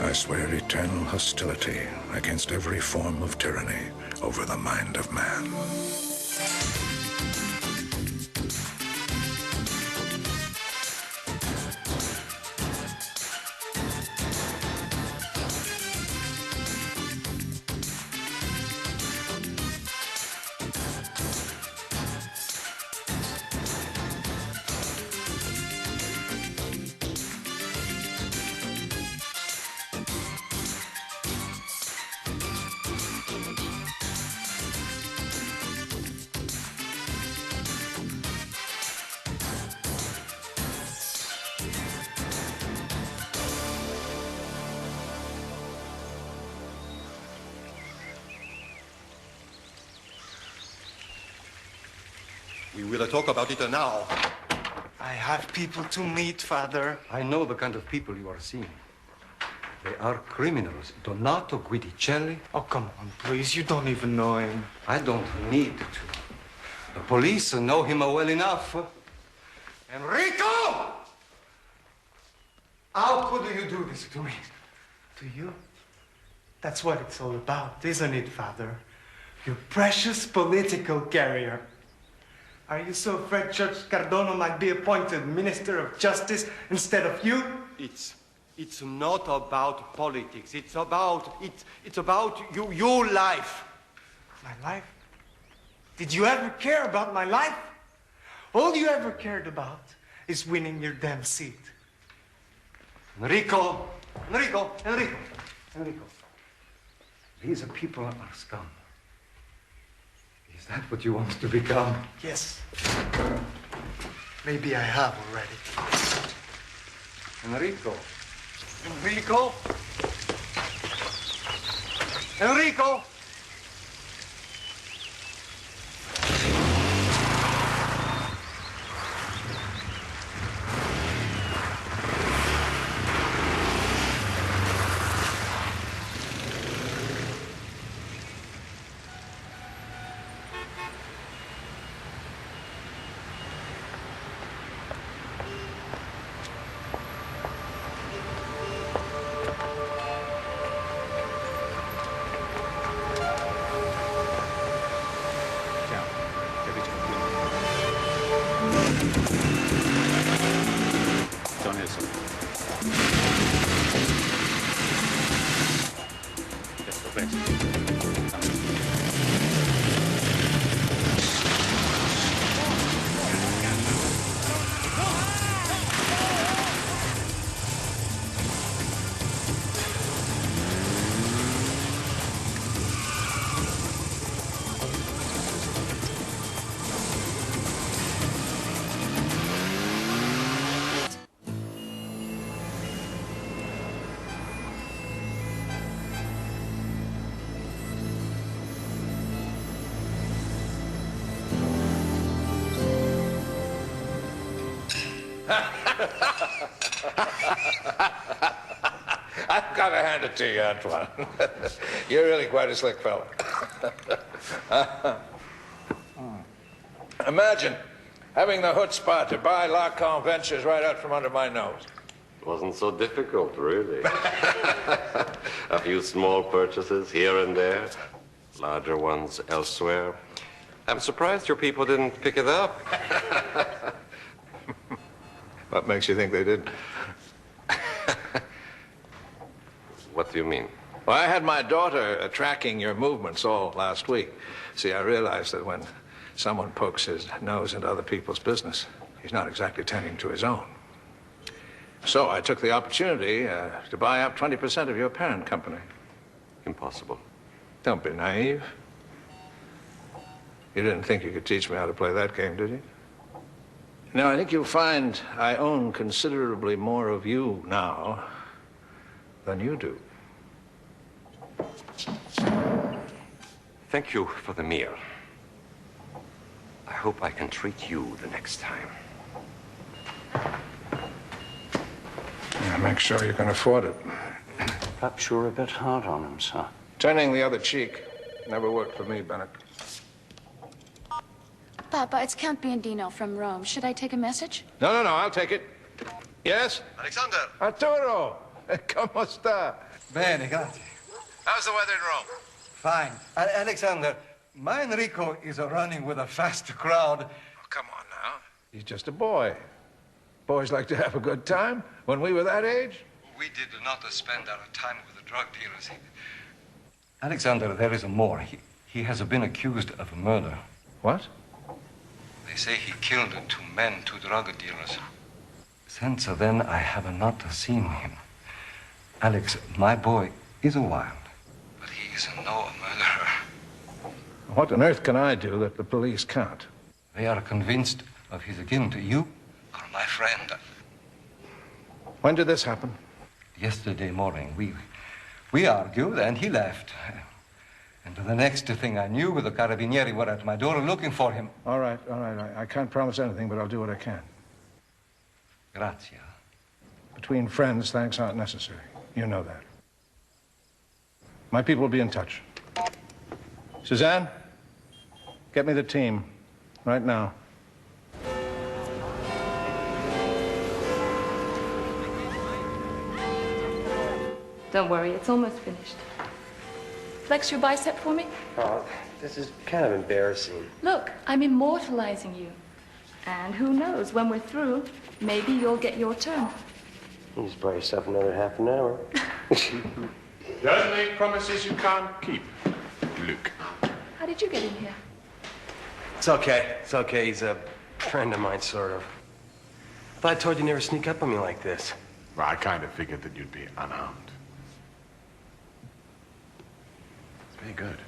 I swear eternal hostility against every form of tyranny over the mind of man. We will talk about it now. I have people to meet, Father. I know the kind of people you are seeing. They are criminals. Donato Guidicelli. Oh, come on, please. You don't even know him. I don't need to. The police know him well enough. Enrico! How could you do this to me? To you? That's what it's all about, isn't it, Father? Your precious political career. Are you so afraid Judge Cardona might be appointed Minister of Justice instead of you? It's not about politics. It's about your life. My life? Did you ever care about my life? All you ever cared about is winning your damn seat. Enrico! These people are scum. Is that what you want to become? Yes. Maybe I have already. Enrico! I've got to hand it to you, Antoine. You're really quite a slick fella. Imagine having the chutzpah to buy Lacan Ventures right out from under my nose. Wasn't so difficult, really. A few small purchases here and there, larger ones elsewhere. I'm surprised your people didn't pick it up. What makes you think they didn't? What do you mean? Well, I had my daughter tracking your movements all last week. See, I realized that when someone pokes his nose into other people's business, he's not exactly tending to his own. So I took the opportunity to buy up 20% of your parent company. Impossible. Don't be naive. You didn't think you could teach me how to play that game, did you? Now, I think you'll find I own considerably more of you now than you do. Thank you for the meal. I hope I can treat you the next time. Yeah, make sure you can afford it. Perhaps you're a bit hard on him, sir. Turning the other cheek never worked for me, Bennett. Papa, it's Count Biondino from Rome. Should I take a message? No, I'll take it. Yes? Alexander! Arturo! ¿Cómo está? Bene, grazie. How's the weather in Rome? Fine. Alexander, my Enrico is running with a fast crowd. Oh, come on now. He's just a boy. Boys like to have a good time. When we were that age. We did not spend our time with the drug dealers. Alexander, there is more. He has been accused of murder. What? They say he killed 2 men, 2 drug dealers. Since then, I have not seen him. Alex, my boy is wild, but he is no murderer. What on earth can I do that the police can't? They are convinced of his guilt. You are my friend. When did this happen? Yesterday morning, we argued and he left. And the next thing I knew, the carabinieri were at my door looking for him. All right. I can't promise anything, but I'll do what I can. Grazie. Between friends, thanks aren't necessary. You know that. My people will be in touch. Suzanne, get me the team right now. Don't worry, it's almost finished. Flex your bicep for me. Oh, this is kind of embarrassing. Look, I'm immortalizing you. And who knows, when we're through, maybe you'll get your turn. You just buy yourself another half an hour. Don't make promises you can't keep, Luke. How did you get in here? It's okay. It's okay. He's a friend of mine, sort of. I thought I told you never sneak up on me like this. Well, I kind of figured that you'd be unarmed. It's very good.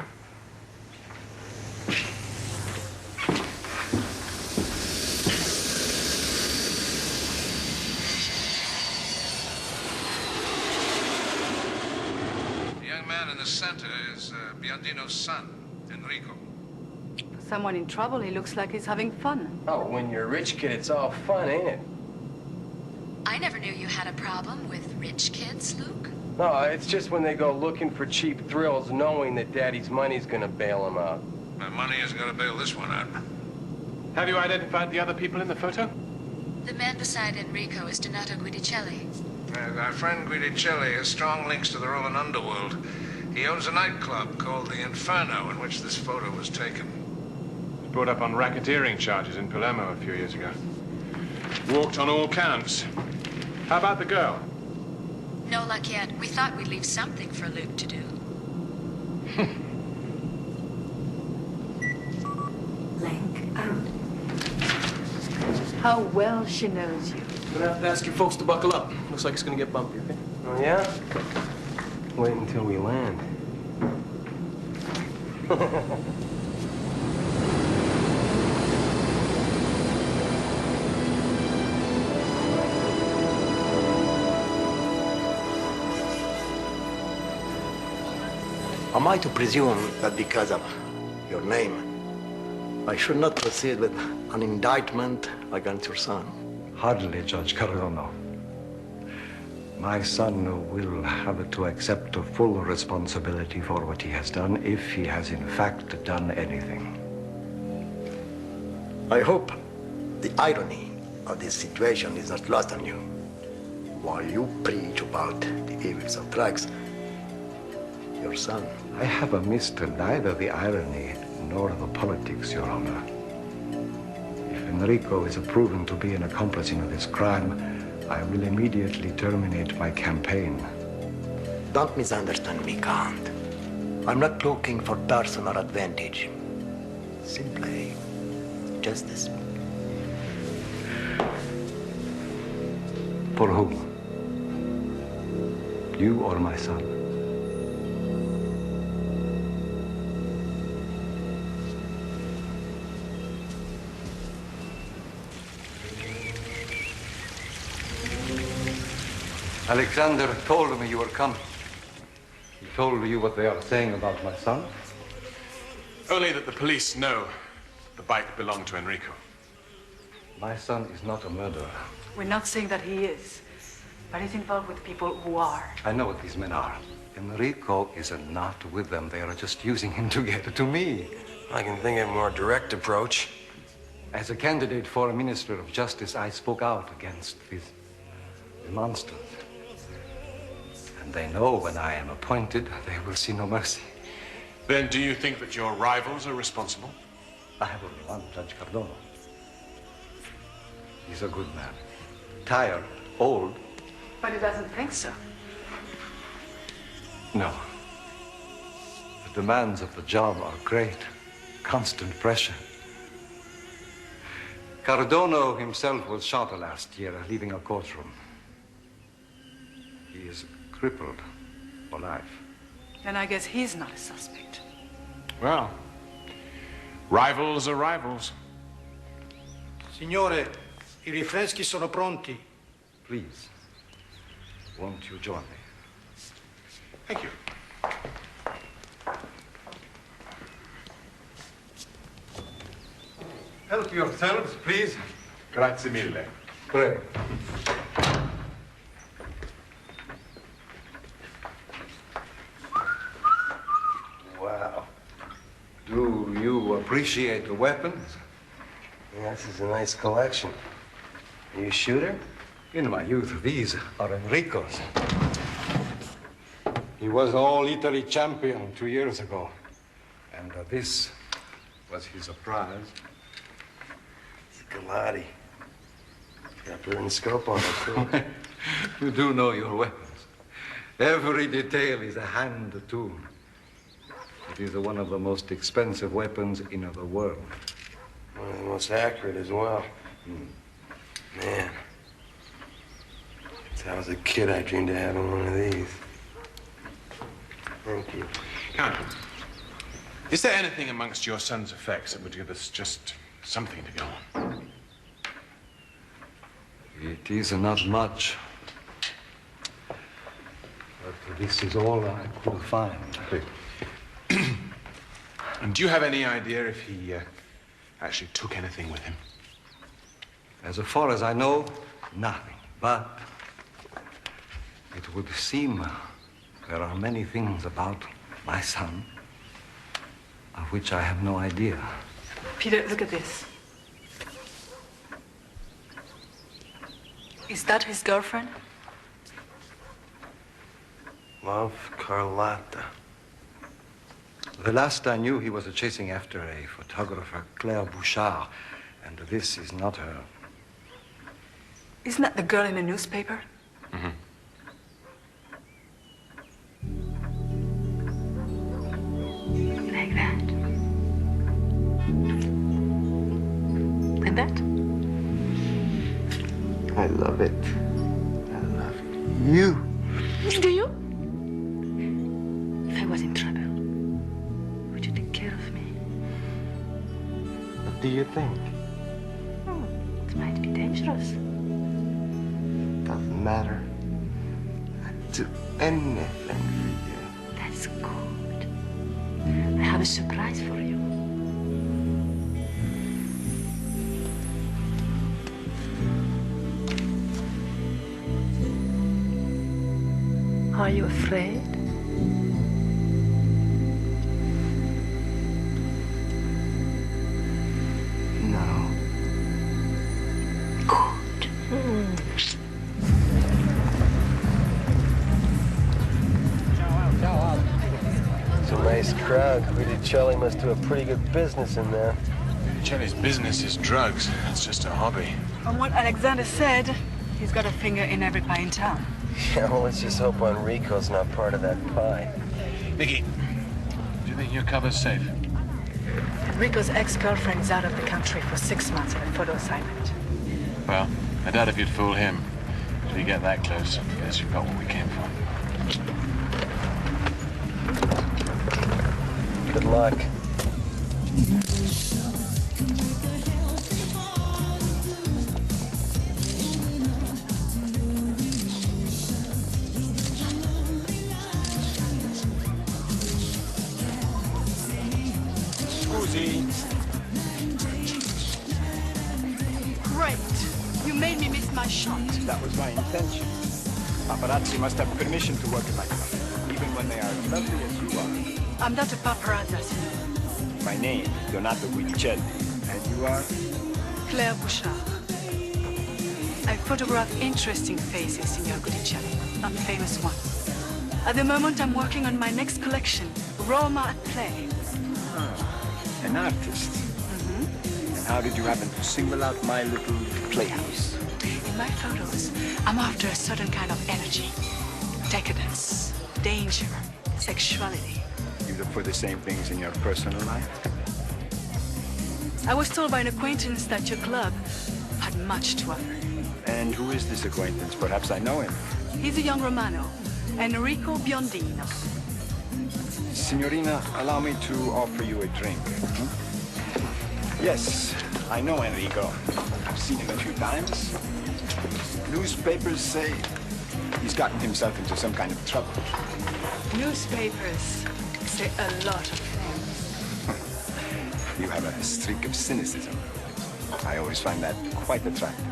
The young man in the center is Biondino's son, Enrico. For someone in trouble, he looks like he's having fun. Oh, when you're a rich kid, it's all fun, ain't it? I never knew you had a problem with rich kids, Luke. No, it's just when they go looking for cheap thrills, knowing that Daddy's money's gonna bail them out. My money isn't going to bail this one out. Have you identified the other people in the photo? The man beside Enrico is Donato Guidicelli. Our friend Guidicelli has strong links to the Roman underworld. He owns a nightclub called the Inferno, in which this photo was taken. He was brought up on racketeering charges in Palermo a few years ago. Walked on all counts. How about the girl? No luck yet. We thought we'd leave something for Luke to do. Link out. How well she knows you. Gonna have to ask your folks to buckle up. Looks like it's gonna get bumpy, okay? Oh, yeah? Wait until we land. Am I to presume that because of your name, I should not proceed with an indictment against your son? Hardly, Judge Cardono. My son will have to accept full responsibility for what he has done, if he has in fact done anything. I hope the irony of this situation is not lost on you. While you preach about the evils of drugs, your son... I have missed neither the irony nor the politics, Your Honor. If Enrico is proven to be an accomplice in this crime, I will immediately terminate my campaign. Don't misunderstand me, Count. I'm not looking for personal advantage. Simply justice. For whom? You or my son? Alexander told me you were coming. He told you what they are saying about my son? Only that the police know the bike belonged to Enrico. My son is not a murderer. We're not saying that he is, but he's involved with people who are. I know what these men are. Enrico is not with them. They are just using him to get to me. I can think of a more direct approach. As a candidate for a Minister of Justice, I spoke out against these monsters. And And they know when I am appointed, they will see no mercy. Then do you think that your rivals are responsible? I have only one, Judge Cardono. He's a good man. Tired, old. But he doesn't think so. No. The demands of the job are great. Constant pressure. Cardono himself was shot last year, leaving a courtroom. He is crippled for life. Then I guess he's not a suspect. Well, rivals are rivals. Signore, i rinfreschi sono pronti. Please, won't you join me? Thank you. Help yourselves, please. Grazie mille. Pray. Wow. Do you appreciate the weapons? Yeah, this is a nice collection. Are you a shooter? In my youth, these are Enrico's. He was all Italy champion 2 years ago. And this was his prize. It's a Galati. Got a burning scope on it, too. You do know your weapons. Every detail is a hand tool. It is one of the most expensive weapons in the world. One of the most accurate as well. Man. Since I was a kid, I dreamed of having one of these. Thank you. Count, is there anything amongst your son's effects that would give us just something to go on? It is not much. But this is all I could find. And do you have any idea if he actually took anything with him? As far as I know, nothing. But it would seem there are many things about my son of which I have no idea. Peter, look at this. Is that his girlfriend? Love, Carlotta. The last I knew, he was chasing after a photographer, Claire Bouchard, and this is not her. Isn't that the girl in the newspaper? Mm-hmm. Like that. And that? I love it. I love you. Do you? If I was in trouble, would you take care of me? What do you think? It might be dangerous. Doesn't matter. I'd do anything for you. That's good. I have a surprise for you. Are you afraid? No. Good. It's a nice crowd. Charlie must do a pretty good business in there. Chelly's business is drugs. That's just a hobby. From what Alexander said, he's got a finger in every pie in town. Yeah, well, let's just hope Enrico's not part of that pie. Vicky, do you think your cover's safe? Enrico's ex-girlfriend is out of the country for 6 months on a photo assignment. Well, I doubt if you'd fool him. If you get that close, I guess you've got what we came for. Good luck. Great. You made me miss my shot. That was my intention. Paparazzi must have permission to work in my club, even when they are as lovely as you are. I'm not a paparazzi. My name, Donato Guidicelli. And you are? Claire Bouchard. I photograph interesting faces, Signor Guidicelli, not famous ones. At the moment, I'm working on my next collection, Roma at Play. An artist. And how did you happen to single out my little playhouse? In my photos, I'm after a certain kind of energy. Decadence, danger, sexuality. You look for the same things in your personal life? I was told by an acquaintance that your club had much to offer. And who is this acquaintance? Perhaps I know him. He's a young Romano, Enrico Biondino. Signorina, allow me to offer you a drink. Yes, I know Enrico. I've seen him a few times. Newspapers say he's gotten himself into some kind of trouble. Newspapers say a lot of things. You have a streak of cynicism. I always find that quite attractive.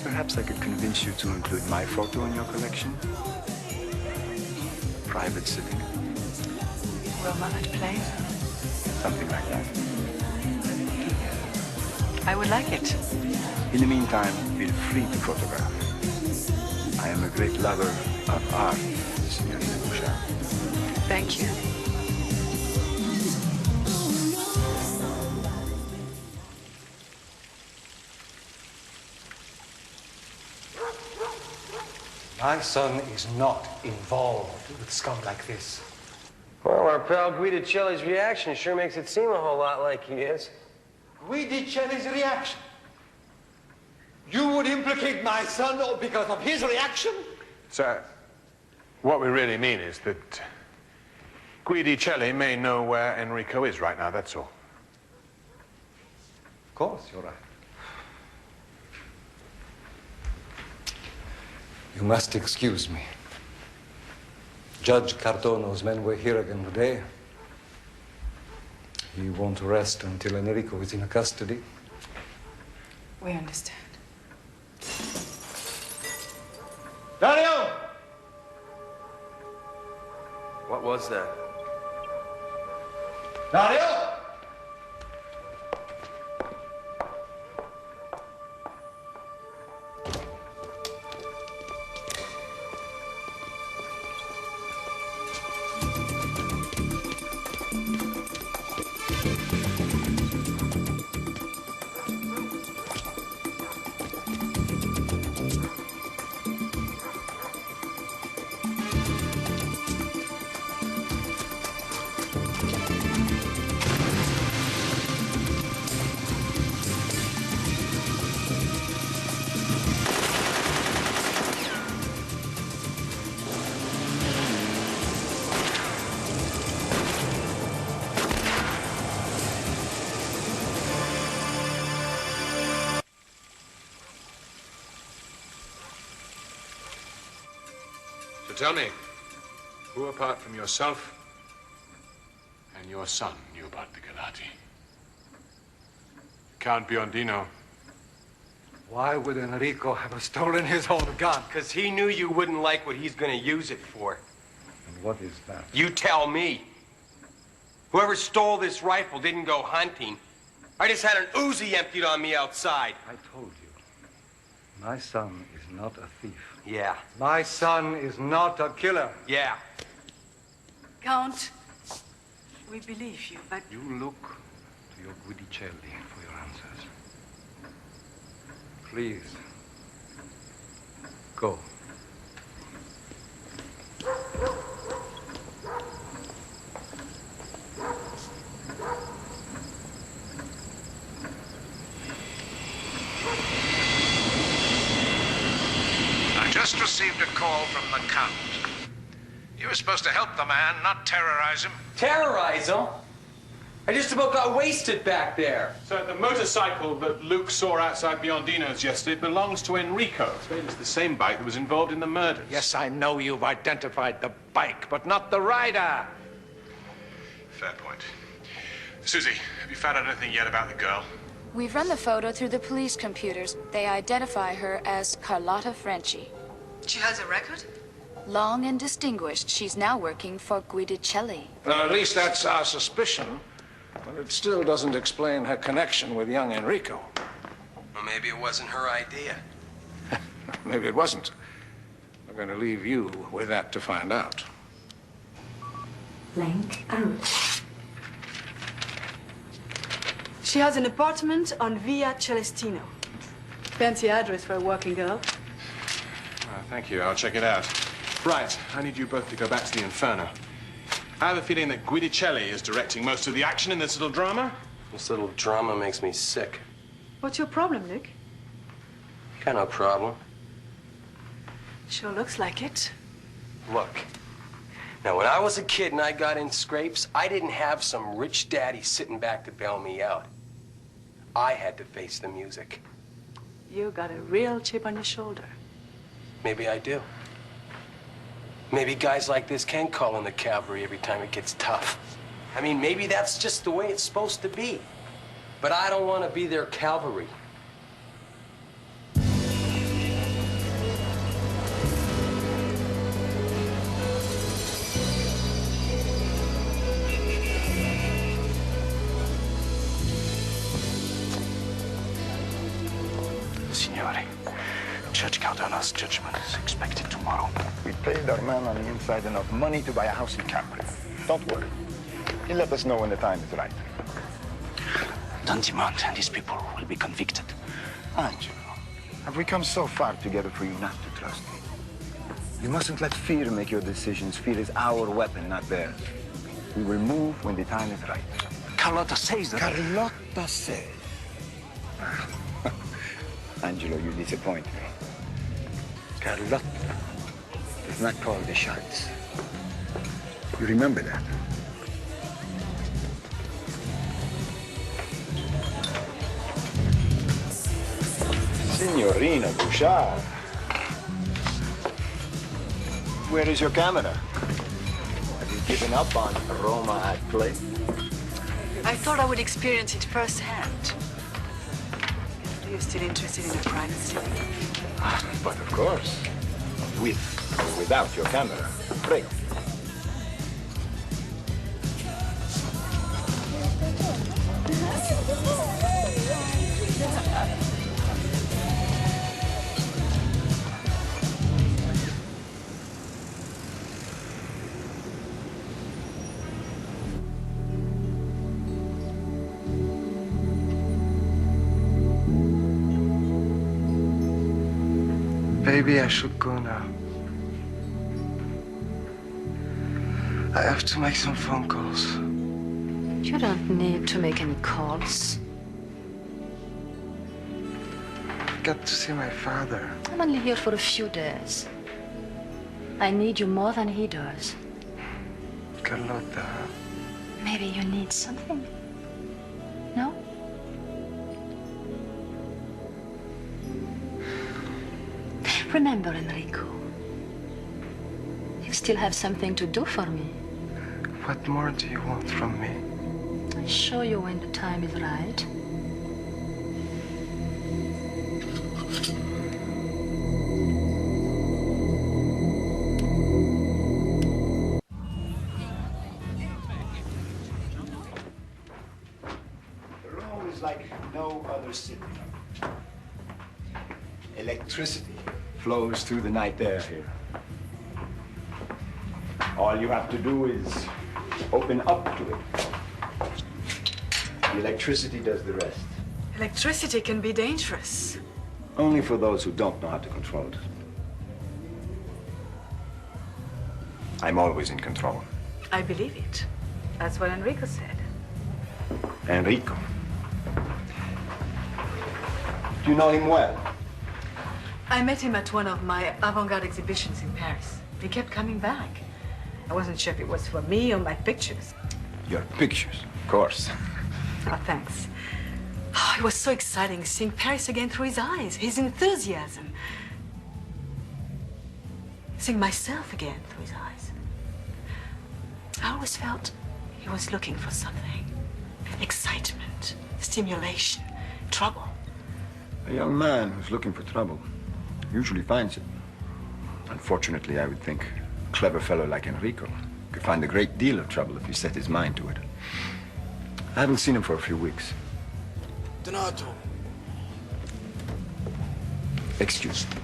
Perhaps I could convince you to include my photo in your collection. Private sitting. Roma at Play? Something like that. I would like it. In the meantime, feel free to photograph. I am a great lover of art, Signorina Bouchard. Thank you. My son is not involved with scum like this. Well, our pal Guidicelli's reaction sure makes it seem a whole lot like he is. Guidicelli's reaction? You would implicate my son because of his reaction? Sir, what we really mean is that Guidicelli may know where Enrico is right now, that's all. Of course, you're right. You must excuse me. Judge Cardono's men were here again today. He won't rest until Enrico is in custody. We understand. Dario! What was that? Dario! So tell me, who apart from yourself and your son knew about the Galati? Count Biondino. Why would Enrico have stolen his own gun? Because he knew you wouldn't like what he's going to use it for. And what is that? You tell me. Whoever stole this rifle didn't go hunting. I just had an Uzi emptied on me outside. I told you, my son is not a thief. Yeah. My son is not a killer. Yeah. Count, we believe you, but... You look to your Guidicelli for your answers. Please, go. I just received a call from the Count. You were supposed to help the man, not terrorize him. Terrorize him? I just about got wasted back there. So the motorcycle that Luke saw outside Biondino's yesterday belongs to Enrico. It's the same bike that was involved in the murders. Yes, I know you've identified the bike, but not the rider. Fair point. Susie, have you found out anything yet about the girl? We've run the photo through the police computers. They identify her as Carlotta Frenchi. She has a record? Long and distinguished, she's now working for Guidicelli. Well, at least that's our suspicion. But it still doesn't explain her connection with young Enrico. Well, maybe it wasn't her idea. Maybe it wasn't. I'm going to leave you with that to find out. blank arrow. She has an apartment on Via Celestino. Fancy address for a working girl. Thank you. I'll check it out. Right. I need you both to go back to the Inferno. I have a feeling that Guidicelli is directing most of the action in this little drama. This little drama makes me sick. What's your problem, Luke? Got no problem. Sure looks like it. Look, now when I was a kid and I got in scrapes, I didn't have some rich daddy sitting back to bail me out. I had to face the music. You got a real chip on your shoulder. Maybe I do. Maybe guys like this can call in the cavalry every time it gets tough. I mean, maybe that's just the way it's supposed to be. But I don't want to be their cavalry. Signore, Judge Cardano's judgment is expected tomorrow. We paid our man on the inside enough money to buy a house in Capri. Don't worry. He'll let us know when the time is right. Don Dimont and his people will be convicted. Angelo, have we come so far together for you not to trust me? You mustn't let fear make your decisions. Fear is our weapon, not theirs. We will move when the time is right. Carlotta says that. Carlotta says. Angelo, you disappoint me. Carlotta does not call the shots. You remember that? Signorina Bouchard. Where is your camera? Have you given up on Roma at play? I thought I would experience it firsthand. Are you still interested in a privacy? But of course, with or without your camera. Great. Maybe I should go now. I have to make some phone calls. You don't need to make any calls. I've got to see my father. I'm only here for a few days. I need you more than he does. Carlotta. Maybe you need something. No? Remember, Enrico, you still have something to do for me. What more do you want from me? I'll show you when the time is right. Rome is like no other city. Electricity flows through the night air here. All you have to do is open up to it. The electricity does the rest. Electricity can be dangerous. Only for those who don't know how to control it. I'm always in control. I believe it. That's what Enrico said. Enrico. Do you know him well? I met him at one of my avant-garde exhibitions in Paris. He kept coming back. I wasn't sure if it was for me or my pictures. Your pictures, of course. Oh, thanks. Oh, it was so exciting seeing Paris again through his eyes, his enthusiasm. Seeing myself again through his eyes. I always felt he was looking for something. Excitement, stimulation, trouble. A young man who's looking for trouble usually finds it. Unfortunately, I would think a clever fellow like Enrico could find a great deal of trouble if he set his mind to it. I haven't seen him for a few weeks. Donato. Excuse me.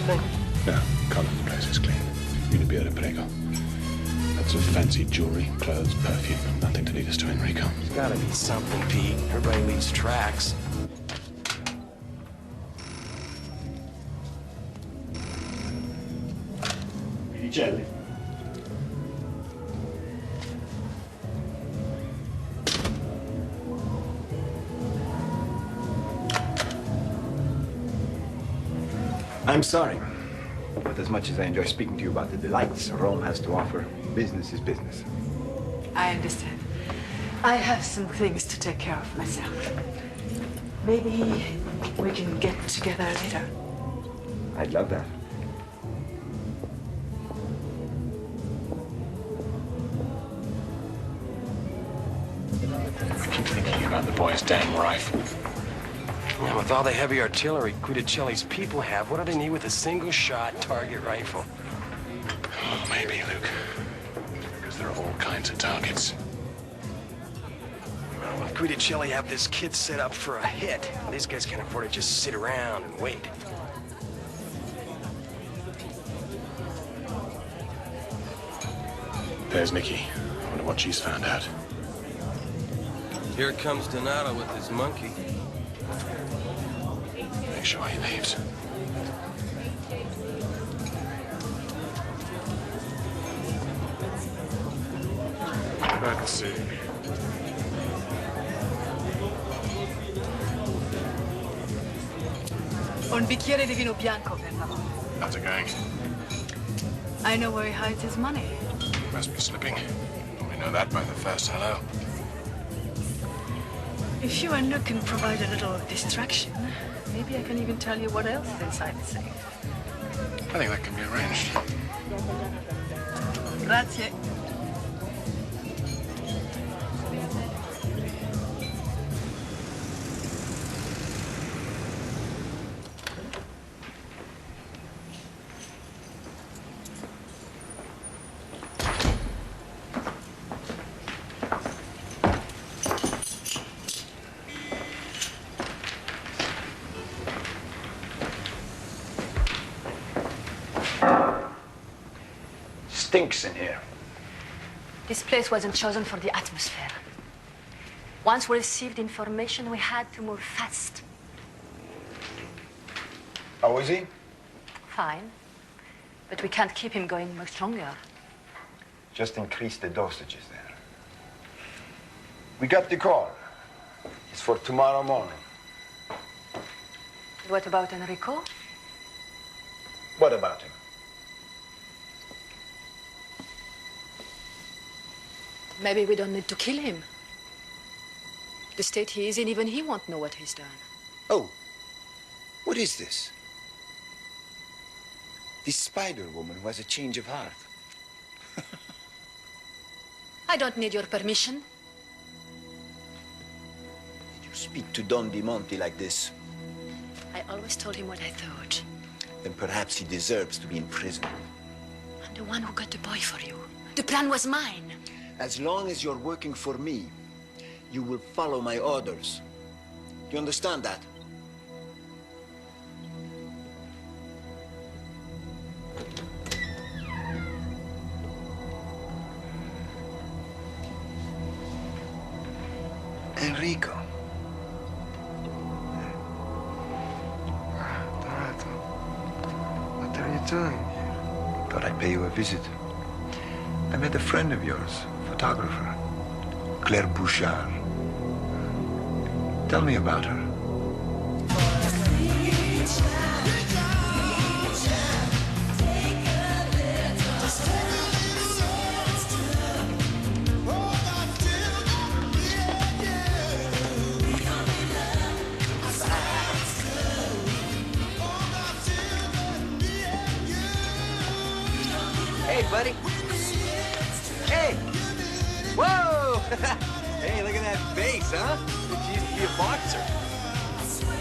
No, color the place is clean. Una birra, prego. Lots of fancy jewelry, clothes, perfume. Nothing to lead us to Enrico. There's gotta be something, Pete. Everybody leaves tracks. Jelly. I'm sorry, but as much as I enjoy speaking to you about the delights Rome has to offer, business is business. I understand. I have some things to take care of myself. Maybe we can get together later. I'd love that. I keep thinking about the boy's damn rifle. Yeah, with all the heavy artillery Guidicelli's people have, what do they need with a single-shot target rifle? Oh, maybe, Luke. Because there are all kinds of targets. Well, if Guidicelli have this kid set up for a hit, these guys can't afford to just sit around and wait. There's Nikki. I wonder what she's found out. Here comes Donato with his monkey. Make sure he leaves. Let's see. Un bicchiere di vino bianco, per favore. How's it going? I know where he hides his money. Must be slipping. We know that by the first hello. If you and Luke can provide a little distraction, maybe I can even tell you what else is inside the safe. I think that can be arranged. Grazie. Stinks in here. This place wasn't chosen for the atmosphere. Once we received information, we had to move fast. How is he? Fine. But we can't keep him going much longer. Just increase the dosages there. We got the call. It's for tomorrow morning. What about Enrico? What about him? Maybe we don't need to kill him. The state he is in, even he won't know what he's done. Oh, what is this? This spider woman who has a change of heart. I don't need your permission. Did you speak to Don Bimonti like this? I always told him what I thought. Then perhaps he deserves to be in prison. I'm the one who got the boy for you. The plan was mine. As long as you're working for me, you will follow my orders. Do you understand that? Enrico. Donato, what are you doing here? Thought I'd pay you a visit. I met a friend of yours, photographer, Claire Bouchard. Tell me about her. Hey, buddy. Hey! Whoa! Hey, look at that face, huh? She used to be a boxer.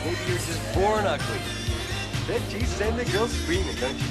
Maybe you're just born ugly. Bet you send the girls screaming, don't you?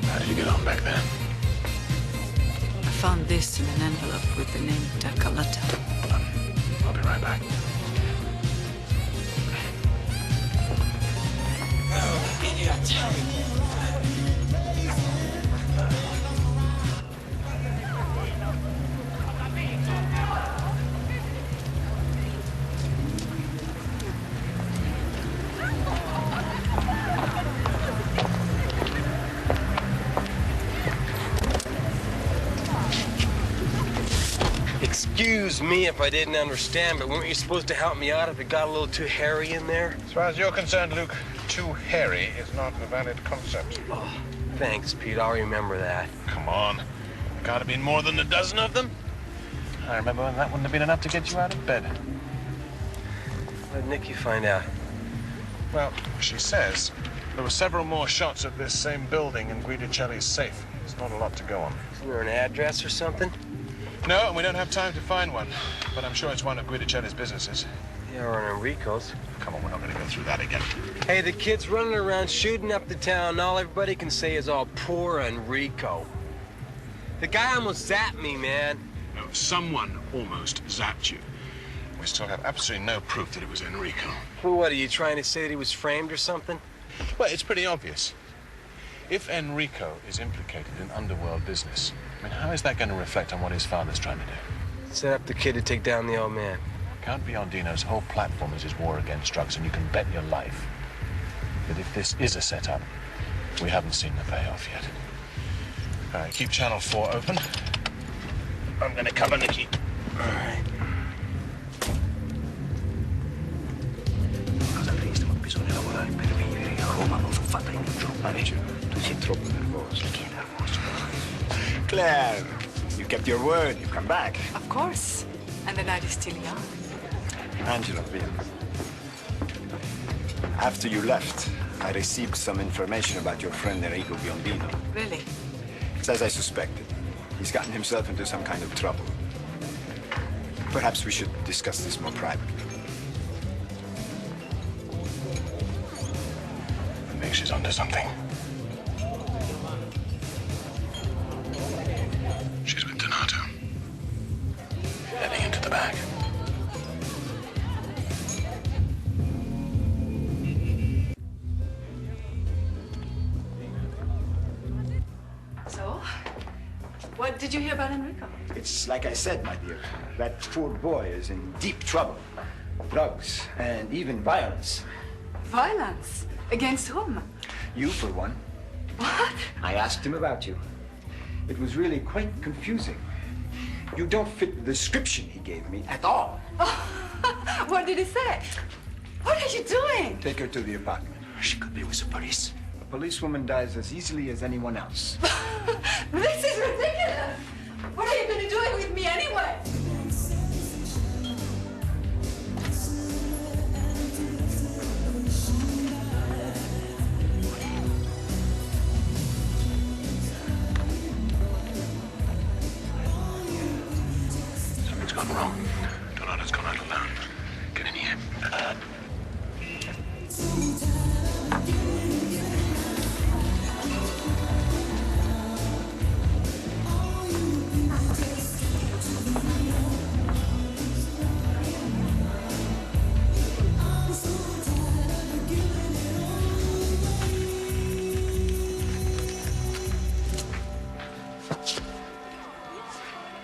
How did you get on back then? I found this in an envelope with the name Carlotta. I'll be right back. Oh, idiot. Excuse me if I didn't understand, but weren't you supposed to help me out if it got a little too hairy in there? As far as you're concerned, Luke, too hairy is not a valid concept. Oh, thanks, Pete. I'll remember that. Come on. There can't have been more than a dozen of them. I remember when that wouldn't have been enough to get you out of bed. What did Nikki find out? Well, she says there were several more shots of this same building in Guidicelli's safe. There's not a lot to go on. Isn't there an address or something? No, and we don't have time to find one. But I'm sure it's one of Guidicelli's businesses. Yeah, or an Enrico's. Come on, we're not going to go through that again. Hey, the kid's running around shooting up the town, and all everybody can say is all poor Enrico. The guy almost zapped me, man. No, someone almost zapped you. We still have absolutely no proof that it was Enrico. Well, what, are you trying to say that he was framed or something? Well, it's pretty obvious. If Enrico is implicated in underworld business, I mean, how is that going to reflect on what his father's trying to do? Set up the kid to take down the old man. Count Biondino's whole platform is his war against drugs, and you can bet your life that if this is a setup, we haven't seen the payoff yet. All right, keep Channel 4 open. I'm going to cover Nikki. All right. Cosa triste, ma bisogna lavorare per vivere. Roma non fu fatta in un giorno. Manager, tu sei troppo nervoso. Chi è nervoso? Claire, you kept your word. You come back. Of course. And the night is still young. Angela, Bill. After you left, I received some information about your friend Enrico Biondino. Really? It's as I suspected. He's gotten himself into some kind of trouble. Perhaps we should discuss this more privately. I think she's onto something. She's with Donato. Heading into the back. So, what did you hear about Enrico? It's like I said, my dear. That poor boy is in deep trouble. Drugs and even violence. Violence? Against whom? You, for one. What? I asked him about you. It was really quite confusing. You don't fit the description he gave me at all. Oh, what did he say? What are you doing? Take her to the apartment. She could be with the police. A policewoman dies as easily as anyone else. This is ridiculous. What are you going to do with me anyway? Something's gone wrong. Donato's gone out alone. Get in here.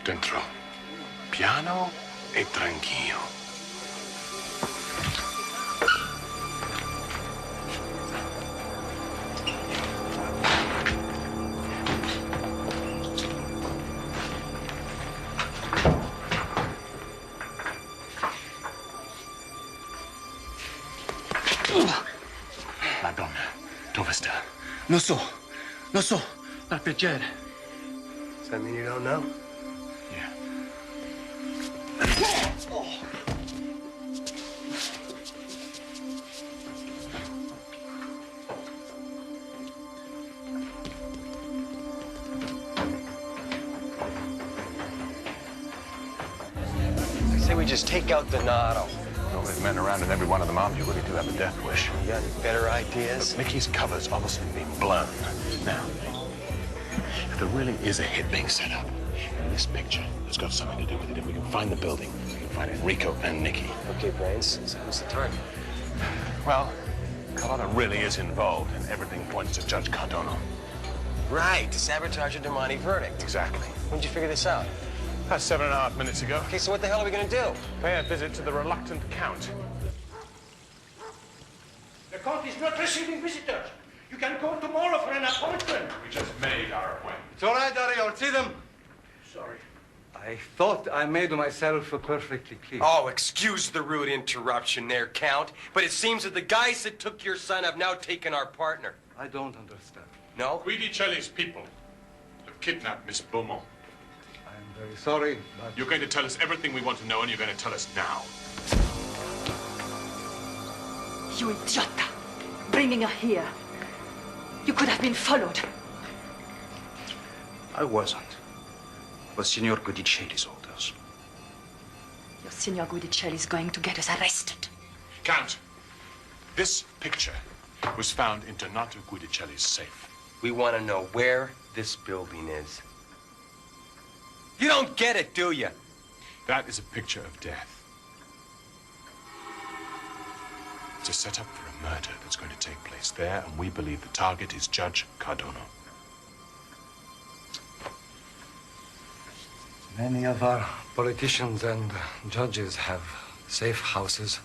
Dentro. Piano e tranquillo. La donna, dove sta? Non so. Per piacere. Does that mean you don't know? I say we just take out Donato. All these men around and every one of them armed, you really do have a death wish. You got any better ideas? Look, Mickey's cover's obviously been blown. Now, if there really is a hit being set up, and this picture has got something to do with it, if we can find the building, we can find Enrico and Nicky. Okay, Brains. So who's the target? Well, Carlotta really is involved, and everything points to Judge Cardona. Right, to sabotage a demonic verdict. Exactly. When'd you figure this out? That's 7.5 minutes ago. Okay, so what the hell are we gonna do? Pay a visit to the reluctant Count. The Count is not receiving visitors. You can go tomorrow for an appointment. We just made our appointment. It's all right, Harry. I'll see them. Sorry. I thought I made myself perfectly clear. Oh, excuse the rude interruption there, Count. But it seems that the guys that took your son have now taken our partner. I don't understand. No? Guidicelli's people have kidnapped Miss Beaumont. I'm very sorry, but... You're going to tell us everything we want to know, and you're going to tell us now. You idiota! Bringing her here. You could have been followed. I wasn't. It was Signor Guidicelli's orders. Your Signor Guidicelli is going to get us arrested. Count, this picture was found in Donato Guidicelli's safe. We want to know where this building is. You don't get it, do you? That is a picture of death. It's a setup for a murder that's going to take place there, and we believe the target is Judge Cardona. Many of our politicians and judges have safe houses.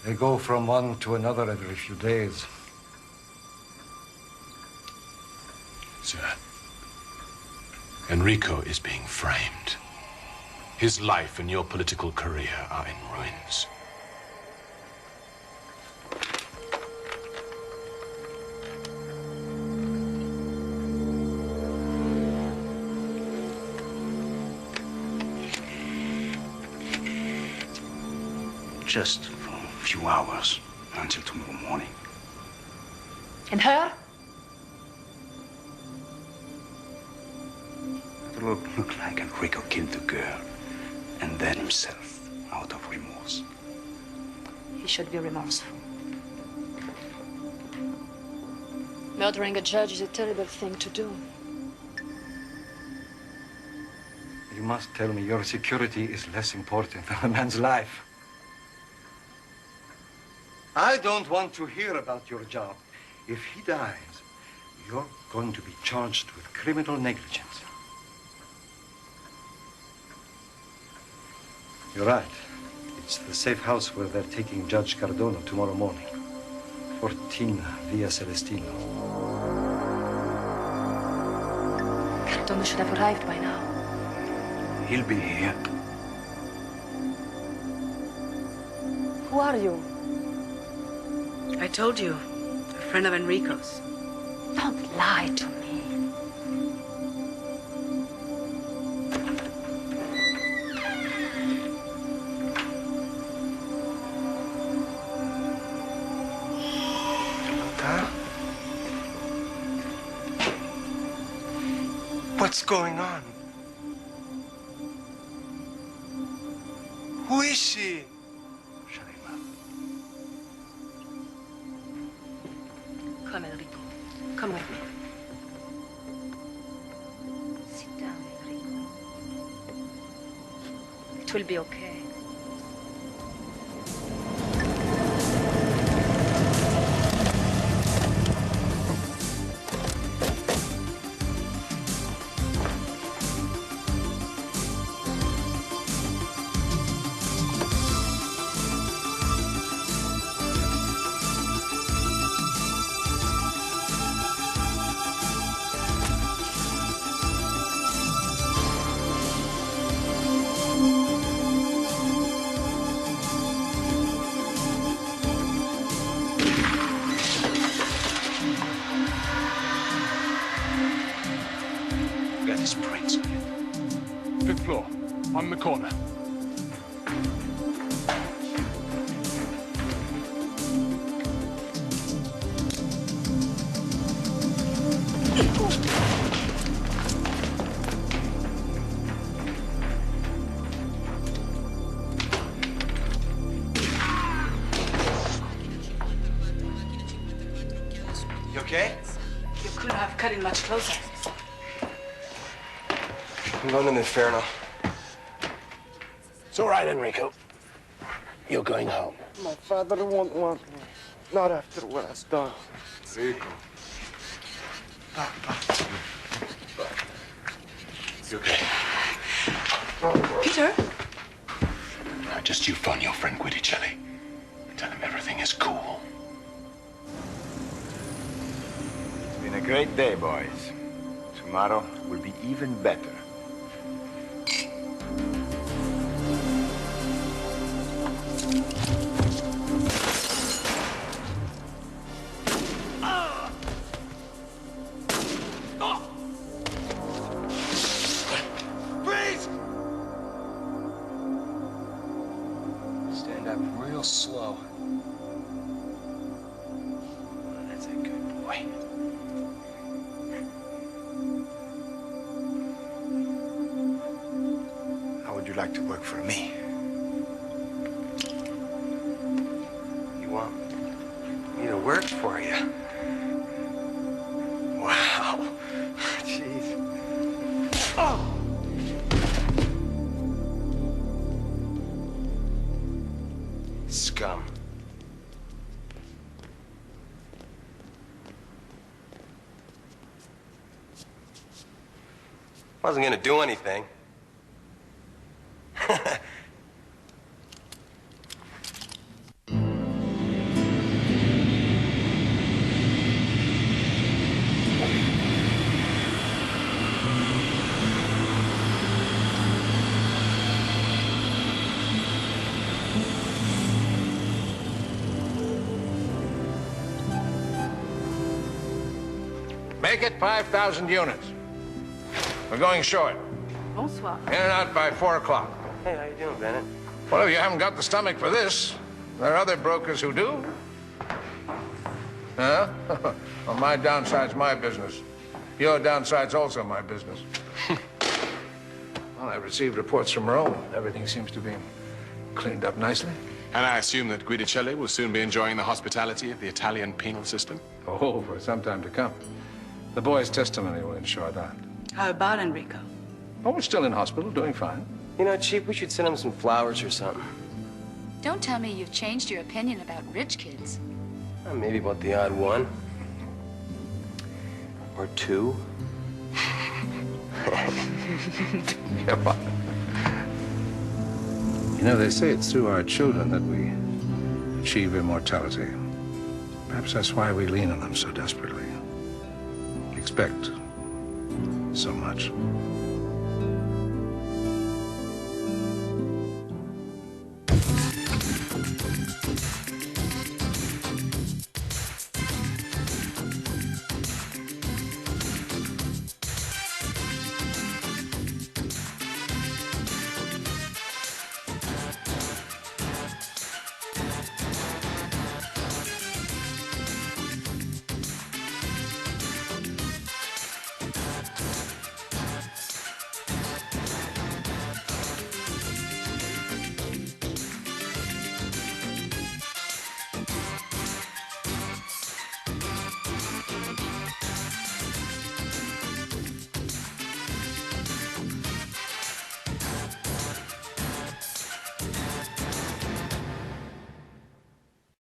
They go from one to another every few days. Sir, Enrico is being framed. His life and your political career are in ruins. Just for a few hours until tomorrow morning. And her? It will look like Enrico killed the girl and then himself out of remorse. He should be remorseful. Murdering a judge is a terrible thing to do. You must tell me your security is less important than a man's life. I don't want to hear about your job. If he dies, you're going to be charged with criminal negligence. You're right. It's the safe house where they're taking Judge Cardona tomorrow morning. 14 Via Celestino. Cardona should have arrived by now. He'll be here. Who are you? I told you, a friend of Enrico's. Don't lie to me. What's going on? Who is she? Come, Enrico. Come with me. Sit down, Enrico. It will be okay. Get his prints on it. Fifth floor, on the corner. You okay? You couldn't have cut it much closer. I'm going in the Inferno. It's all right, Enrico. You're going home. My father won't want me. Not after what I've done. Enrico. You okay? Peter? Just you phone your friend Guidicelli and tell him everything is cool. It's been a great day, boys. Tomorrow will be even better. Stand up real slow. That's a good boy. How would you like to work for me? You want me to work for you? Wow. Jeez. Oh! Scum. Wasn't gonna do anything. Make it 5,000 units. We're going short. Bonsoir. In and out by 4 o'clock. Hey, how you doing, Bennett? Well, if you haven't got the stomach for this, there are other brokers who do. Huh? Well, my downside's my business. Your downside's also my business. Well, I received reports from Rome. Everything seems to be cleaned up nicely. And I assume that Guidicelli will soon be enjoying the hospitality of the Italian penal system? Oh, for some time to come. The boy's testimony will ensure that. How about Enrico? Oh, we're still in hospital, doing fine. You know, Chief, we should send him some flowers or something. Don't tell me you've changed your opinion about rich kids. Well, maybe about the odd one. Or two. Come on. You know, they say it's through our children that we achieve immortality. Perhaps that's why we lean on them so desperately. Expect so much.